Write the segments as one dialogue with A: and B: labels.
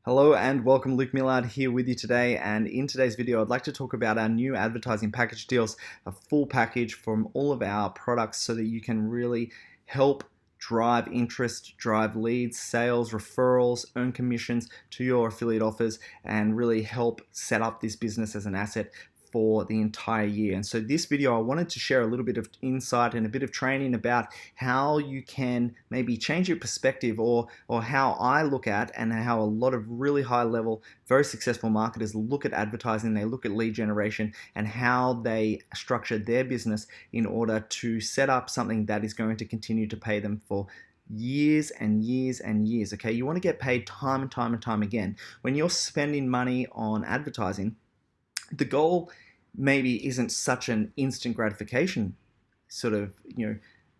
A: Hello and welcome, Luke Millard here with you today, and in today's video I'd like to talk about our new advertising package deals, a full package from all of our products so that you can really help drive interest, drive leads, sales, referrals, earn commissions to your affiliate offers, and really help set up this business as an asset for the entire year. And so this video I wanted to share a little bit of insight and a bit of training about how you can maybe change your perspective or how I look at and how a lot of really high level, very successful marketers look at advertising, they look at lead generation and how they structure their business in order to set up something that is going to continue to pay them for years and years and years. Okay, you want to get paid time and time and time again. When you're spending money on advertising, the goal maybe isn't such an instant gratification sort of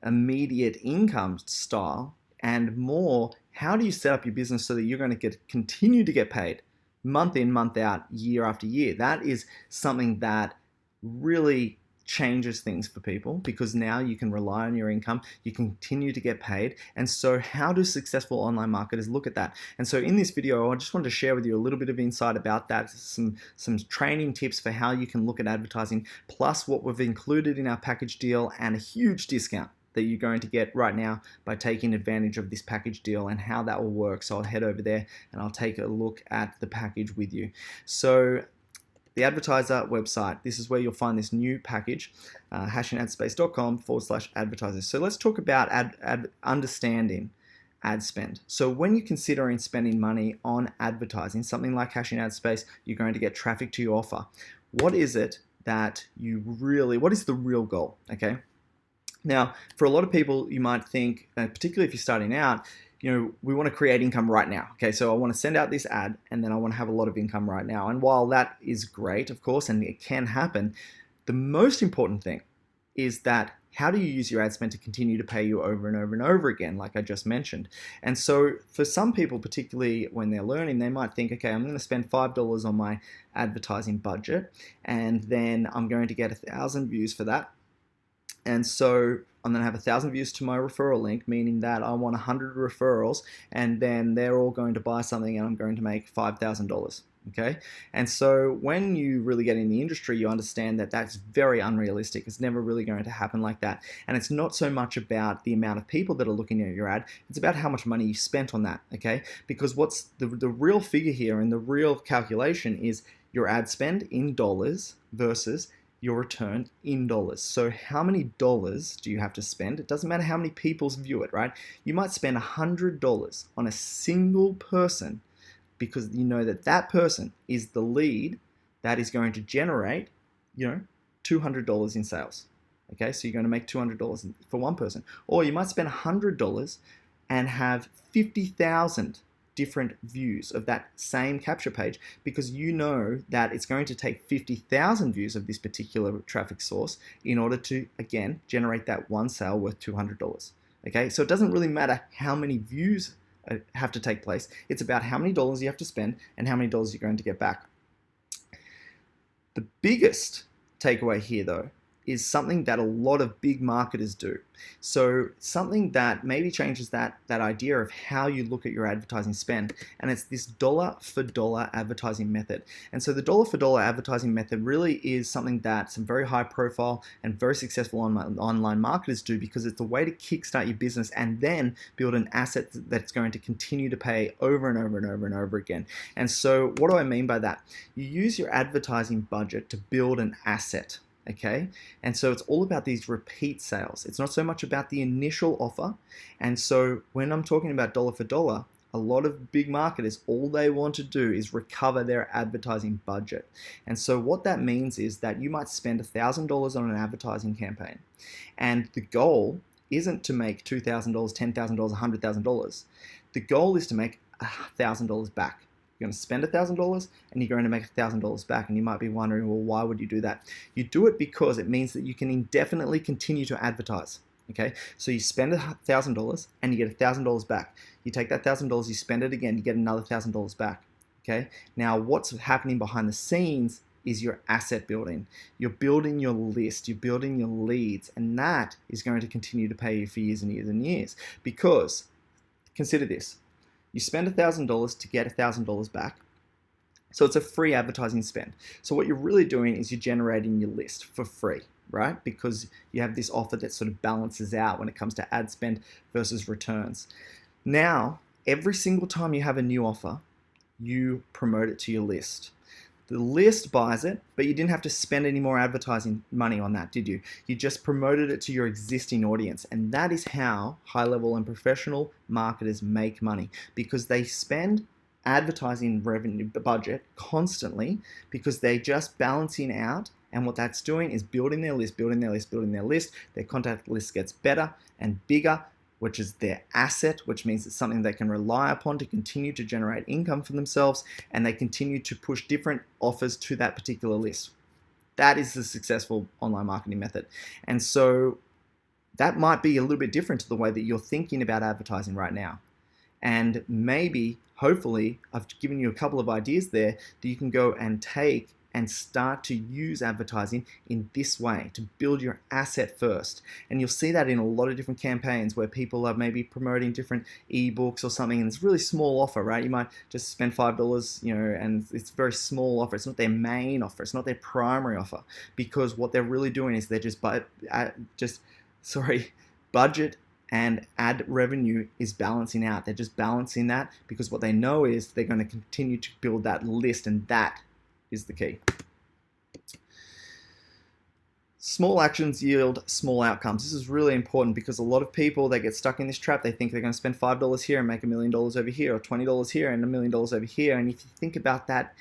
A: immediate income style, and more how do you set up your business so that you're going to continue to get paid month in, month out, year after year. That is something that really changes things for people, because now you can rely on your income, you continue to get paid. And so how do successful online marketers look at that? And so in this video I just wanted to share with you a little bit of insight about that, some training tips for how you can look at advertising, plus what we've included in our package deal and a huge discount that you're going to get right now by taking advantage of this package deal and how that will work. So I'll head over there and I'll take a look at the package with you. So the advertiser website, this is where you'll find this new package, hashingadspace.com/advertisers. So let's talk about understanding ad spend. So when you're considering spending money on advertising, something like Hashing Ad Space, you're going to get traffic to your offer. What is it that what is the real goal? Okay. Now, for a lot of people, you might think, particularly if you're starting out, we want to create income right now. Okay, so I want to send out this ad and then I want to have a lot of income right now. And while that is great, of course, and it can happen, the most important thing is that how do you use your ad spend to continue to pay you over and over and over again, like I just mentioned. And so for some people, particularly when they're learning, they might think, okay, I'm going to spend $5 on my advertising budget and then I'm going to get 1,000 views for that. And so I'm going to have 1,000 views to my referral link, meaning that I want 100 referrals, and then they're all going to buy something and I'm going to make $5,000. Okay, and so when you really get in the industry, you understand that that's very unrealistic. It's never really going to happen like that. And it's not so much about the amount of people that are looking at your ad, it's about how much money you spent on that. Okay, because what's the real figure here and the real calculation is your ad spend in dollars versus your return in dollars. So how many dollars do you have to spend? It doesn't matter how many people view it, right? You might spend $100 on a single person because you know that that person is the lead that is going to generate, $200 in sales. Okay, so you're going to make $200 for one person. Or you might spend $100 and have 50,000 different views of that same capture page, because you know that it's going to take 50,000 views of this particular traffic source in order to, again, generate that one sale worth $200. Okay, so it doesn't really matter how many views have to take place. It's about how many dollars you have to spend and how many dollars you're going to get back. The biggest takeaway here, though, is something that a lot of big marketers do. So something that maybe changes that idea of how you look at your advertising spend, and it's this dollar for dollar advertising method. And so the dollar for dollar advertising method really is something that some very high profile and very successful online marketers do, because it's a way to kickstart your business and then build an asset that's going to continue to pay over and over and over and over again. And so what do I mean by that? You use your advertising budget to build an asset. Okay, and so it's all about these repeat sales. It's not so much about the initial offer. And so when I'm talking about dollar for dollar, a lot of big marketers, all they want to do is recover their advertising budget. And so what that means is that you might spend $1,000 on an advertising campaign, and the goal isn't to make $2,000, $10,000, $100,000. The goal is to make $1,000 back. You're going to spend $1,000 and you're going to make $1,000 back. And you might be wondering, well, why would you do that? You do it because it means that you can indefinitely continue to advertise. Okay, so you spend $1,000 and you get $1,000 back. You take that $1,000, you spend it again, you get another $1,000 back. Okay, now what's happening behind the scenes is your asset building. You're building your list, you're building your leads, and that is going to continue to pay you for years and years and years. Because consider this. You spend $1,000 to get $1,000 back. So it's a free advertising spend. So what you're really doing is you're generating your list for free, right? Because you have this offer that sort of balances out when it comes to ad spend versus returns. Now, every single time you have a new offer, you promote it to your list. The list buys it, but you didn't have to spend any more advertising money on that, did you? You just promoted it to your existing audience. And that is how high-level and professional marketers make money, because they spend advertising revenue budget constantly because they're just balancing out, and what that's doing is building their list, building their list, building their list. Their contact list gets better and bigger, which is their asset, which means it's something they can rely upon to continue to generate income for themselves, and they continue to push different offers to that particular list. That is the successful online marketing method. And so that might be a little bit different to the way that you're thinking about advertising right now. And maybe, hopefully, I've given you a couple of ideas there that you can go and take and start to use advertising in this way to build your asset first. And you'll see that in a lot of different campaigns where people are maybe promoting different ebooks or something, and it's a really small offer, right? You might just spend $5, and it's a very small offer. It's not their main offer. It's not their primary offer, because what they're really doing is they're budget and ad revenue is balancing out. They're just balancing that because what they know is they're going to continue to build that list, and that is the key. Small actions yield small outcomes. This is really important because a lot of people, they get stuck in this trap. They think they're going to spend $5 here and make $1 million over here, or $20 here and $1 million over here. And if you think about that,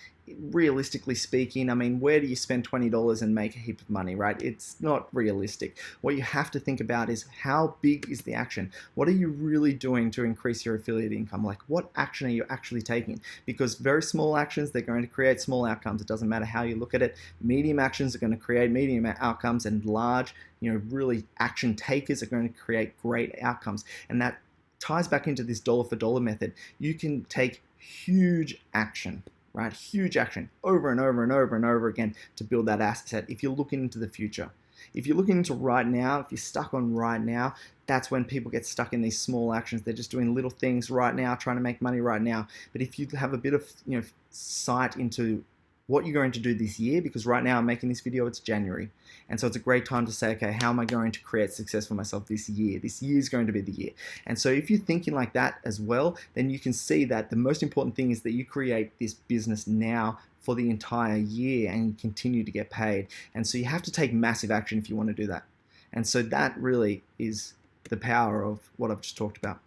A: realistically speaking, I mean, where do you spend $20 and make a heap of money, right? It's not realistic. What you have to think about is, how big is the action? What are you really doing to increase your affiliate income? Like, what action are you actually taking? Because very small actions, they're going to create small outcomes. It doesn't matter how you look at it. Medium actions are going to create medium outcomes, and large, really action takers are going to create great outcomes. And that ties back into this dollar for dollar method. You can take huge action, right? Huge action over and over and over and over again to build that asset if you're looking into the future. If you're looking into right now, if you're stuck on right now, that's when people get stuck in these small actions. They're just doing little things right now, trying to make money right now. But if you have a bit of sight into what you're going to do this year, because right now I'm making this video, it's January. And so it's a great time to say, okay, how am I going to create success for myself this year? This year is going to be the year. And so if you're thinking like that as well, then you can see that the most important thing is that you create this business now for the entire year and you continue to get paid. And so you have to take massive action if you want to do that. And so that really is the power of what I've just talked about.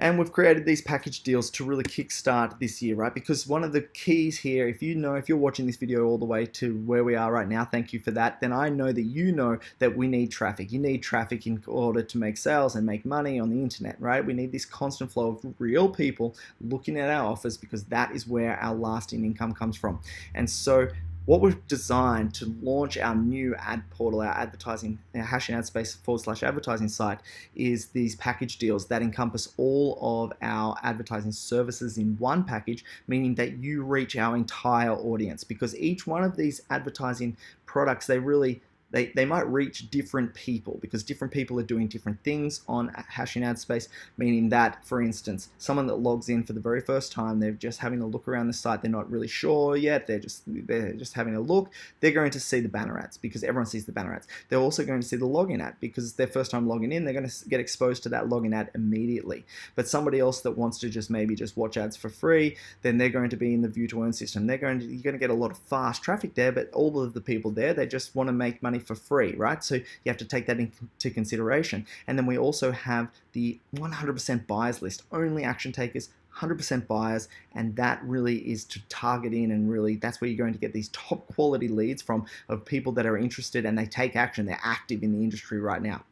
A: And we've created these package deals to really kickstart this year, right? Because one of the keys here, if you're watching this video all the way to where we are right now, thank you for that, then I know that you know that we need traffic. You need traffic in order to make sales and make money on the internet, right? We need this constant flow of real people looking at our offers, because that is where our lasting income comes from. And so what we've designed to launch our new ad portal, our advertising, our Hashing Ad Space /advertising site, is these package deals that encompass all of our advertising services in one package, meaning that you reach our entire audience, because each one of these advertising products, they might reach different people, because different people are doing different things on Hashing Ad Space, meaning that, for instance, someone that logs in for the very first time, they're just having a look around the site, they're not really sure yet, they're just having a look, they're going to see the banner ads, because everyone sees the banner ads. They're also going to see the login ad, because it's their first time logging in, they're going to get exposed to that login ad immediately. But somebody else that wants to maybe just watch ads for free, then they're going to be in the view to earn system. You're going to get a lot of fast traffic there, but all of the people there, they just want to make money for free, right? So you have to take that into consideration. And then we also have the 100% buyers list, only action takers, 100% buyers, and that really is to target in, and really that's where you're going to get these top quality leads from, of people that are interested and they take action, they're active in the industry right now.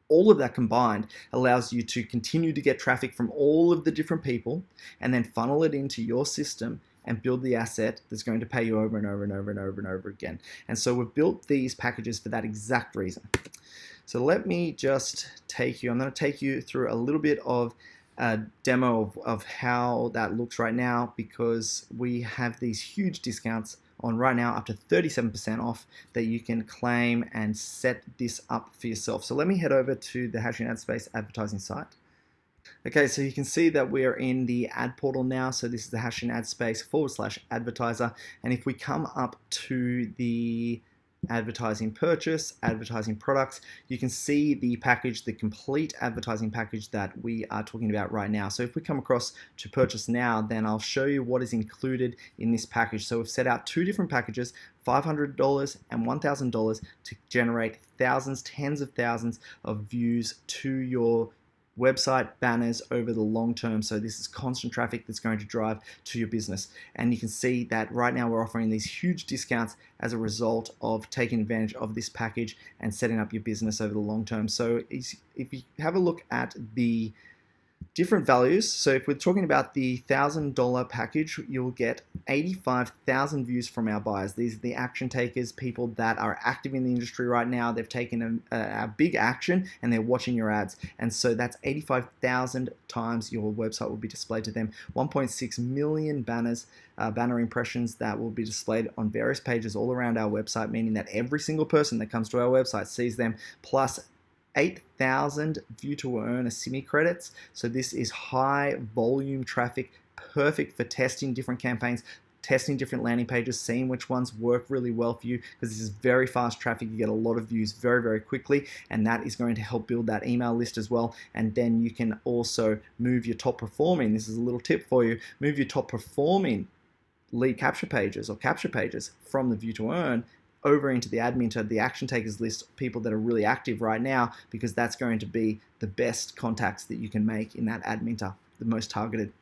A: All of that combined allows you to continue to get traffic from all of the different people and then funnel it into your system and build the asset that's going to pay you over and over and over and over and over again. And so we've built these packages for that exact reason. So let me just I'm going to take you through a little bit of a demo of how that looks right now, because we have these huge discounts on right now, up to 37% off, that you can claim and set this up for yourself. So let me head over to the Hashing Ad Space advertising site. Okay, so you can see that we're in the ad portal now. So this is the Hashing Ad Space /advertiser. And if we come up to the advertising purchase, advertising products, you can see the package, the complete advertising package that we are talking about right now. So if we come across to purchase now, then I'll show you what is included in this package. So we've set out two different packages, $500 and $1,000, to generate thousands, tens of thousands of views to your website banners over the long term. So this is constant traffic that's going to drive to your business. And you can see that right now we're offering these huge discounts as a result of taking advantage of this package and setting up your business over the long term. So if you have a look at the different values, so if we're talking about the $1,000 package, you'll get 85,000 views from our buyers. These are the action takers, people that are active in the industry right now. They've taken a big action and they're watching your ads. And so that's 85,000 times your website will be displayed to them. 1.6 million banners, banner impressions that will be displayed on various pages all around our website, meaning that every single person that comes to our website sees them, plus 8,000 view to earn Asimi credits. So this is high volume traffic, perfect for testing different campaigns, testing different landing pages, seeing which ones work really well for you, because this is very fast traffic. You get a lot of views very, very quickly, and that is going to help build that email list as well. And then you can also move your top performing, this is a little tip for you, move your top performing lead capture pages or capture pages from the view to earn over into the adminter, the action takers list, people that are really active right now, because that's going to be the best contacts that you can make in that adminter, the most targeted.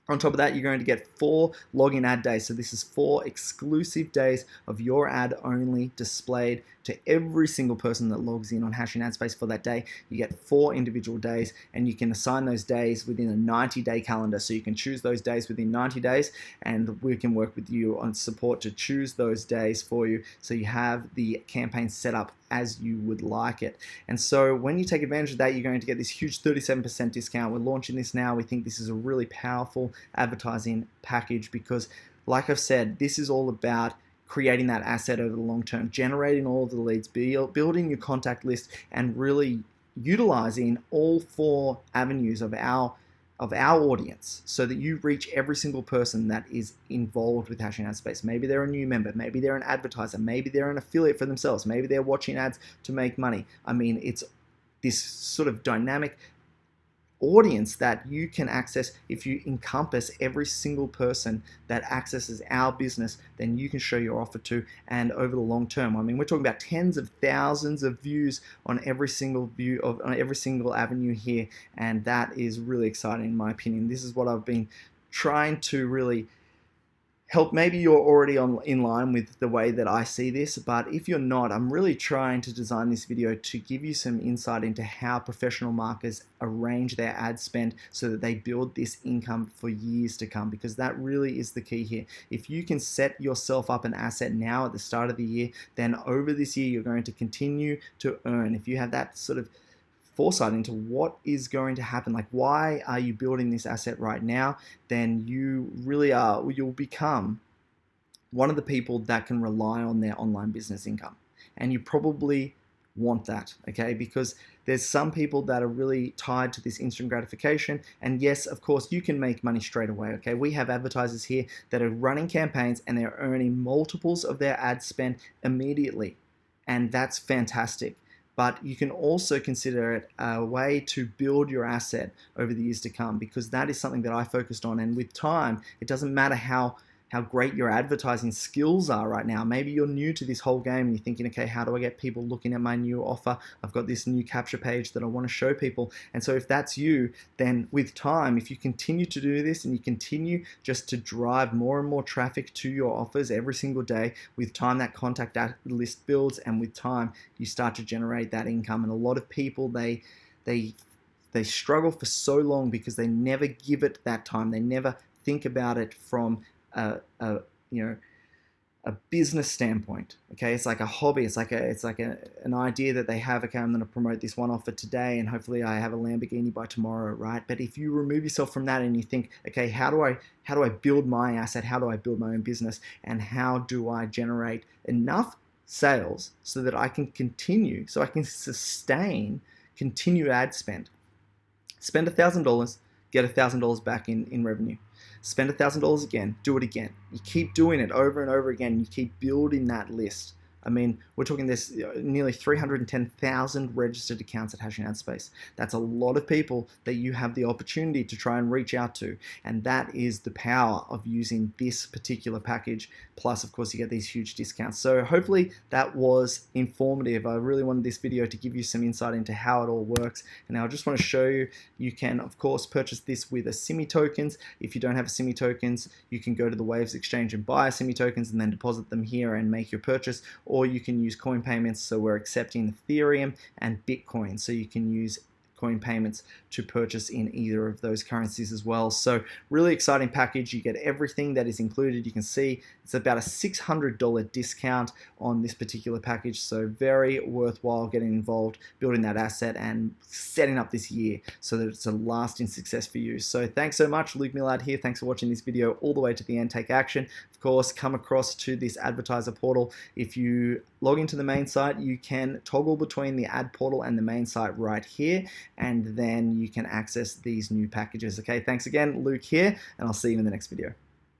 A: On top of that, you're going to get 4 login ad days. So this is 4 exclusive days of your ad only displayed to every single person that logs in on Hashing Ad Space for that day. You get 4 individual days, and you can assign those days within a 90-day calendar. So you can choose those days within 90 days, and we can work with you on support to choose those days for you, so you have the campaign set up as you would like it. And so when you take advantage of that, you're going to get this huge 37% discount. We're launching this now. We think this is a really powerful advertising package because, like I've said, this is all about creating that asset over the long term, generating all of the leads, building your contact list, and really utilizing all 4 avenues of our audience so that you reach every single person that is involved with Hashing Ad Space. Maybe they're a new member, maybe they're an advertiser, maybe they're an affiliate for themselves, maybe they're watching ads to make money. I mean, it's this sort of dynamic audience that you can access. If you encompass every single person that accesses our business, then you can show your offer to, and over the long term, I mean, we're talking about tens of thousands of views on every single avenue here, and that is really exciting in my opinion. This is what I've been trying to really help. Maybe you're already in line with the way that I see this, but if you're not, I'm really trying to design this video to give you some insight into how professional marketers arrange their ad spend so that they build this income for years to come, because that really is the key here. If you can set yourself up an asset now at the start of the year, then over this year you're going to continue to earn. If you have that sort of foresight into what is going to happen, like why are you building this asset right now, then you really you'll become one of the people that can rely on their online business income. And you probably want that, okay? Because there's some people that are really tied to this instant gratification. And yes, of course, you can make money straight away, okay? We have advertisers here that are running campaigns and they're earning multiples of their ad spend immediately. And that's fantastic. But you can also consider it a way to build your asset over the years to come, because that is something that I focused on. And with time, it doesn't matter how great your advertising skills are right now. Maybe you're new to this whole game and you're thinking, okay, how do I get people looking at my new offer? I've got this new capture page that I want to show people. And so if that's you, then with time, if you continue to do this and you continue just to drive more and more traffic to your offers every single day, with time that contact list builds, and with time you start to generate that income. And a lot of people, they struggle for so long because they never give it that time. They never think about it from a business standpoint. Okay, it's like a hobby. It's like an idea that they have. Okay, I'm going to promote this one offer today, and hopefully I have a Lamborghini by tomorrow, right? But if you remove yourself from that and you think, okay, how do I build my asset? How do I build my own business? And how do I generate enough sales so that I can continue, so I can sustain continued ad spend? Spend $1,000, get $1,000 back in revenue. Spend $1,000 again, do it again. You keep doing it over and over again. You keep building that list. I mean, we're talking this nearly 310,000 registered accounts at Hashing Ad Space. That's a lot of people that you have the opportunity to try and reach out to. And that is the power of using this particular package. Plus, of course, you get these huge discounts. So hopefully that was informative. I really wanted this video to give you some insight into how it all works. And now I just want to show you, you can, of course, purchase this with Asimi tokens. If you don't have Asimi tokens, you can go to the Waves exchange and buy Asimi tokens and then deposit them here and make your purchase. Or you can use coin payments, so we're accepting Ethereum and Bitcoin, so you can use coin payments to purchase in either of those currencies as well. So really exciting package. You get everything that is included. You can see it's about a $600 discount on this particular package, so very worthwhile getting involved, building that asset and setting up this year so that it's a lasting success for you. So thanks so much. Luke Millard here. Thanks for watching this video all the way to the end. Take action. Of course, come across to this advertiser portal. If you log into the main site, you can toggle between the ad portal and the main site right here, and then you can access these new packages. Okay, thanks again, Luke here, and I'll see you in the next video.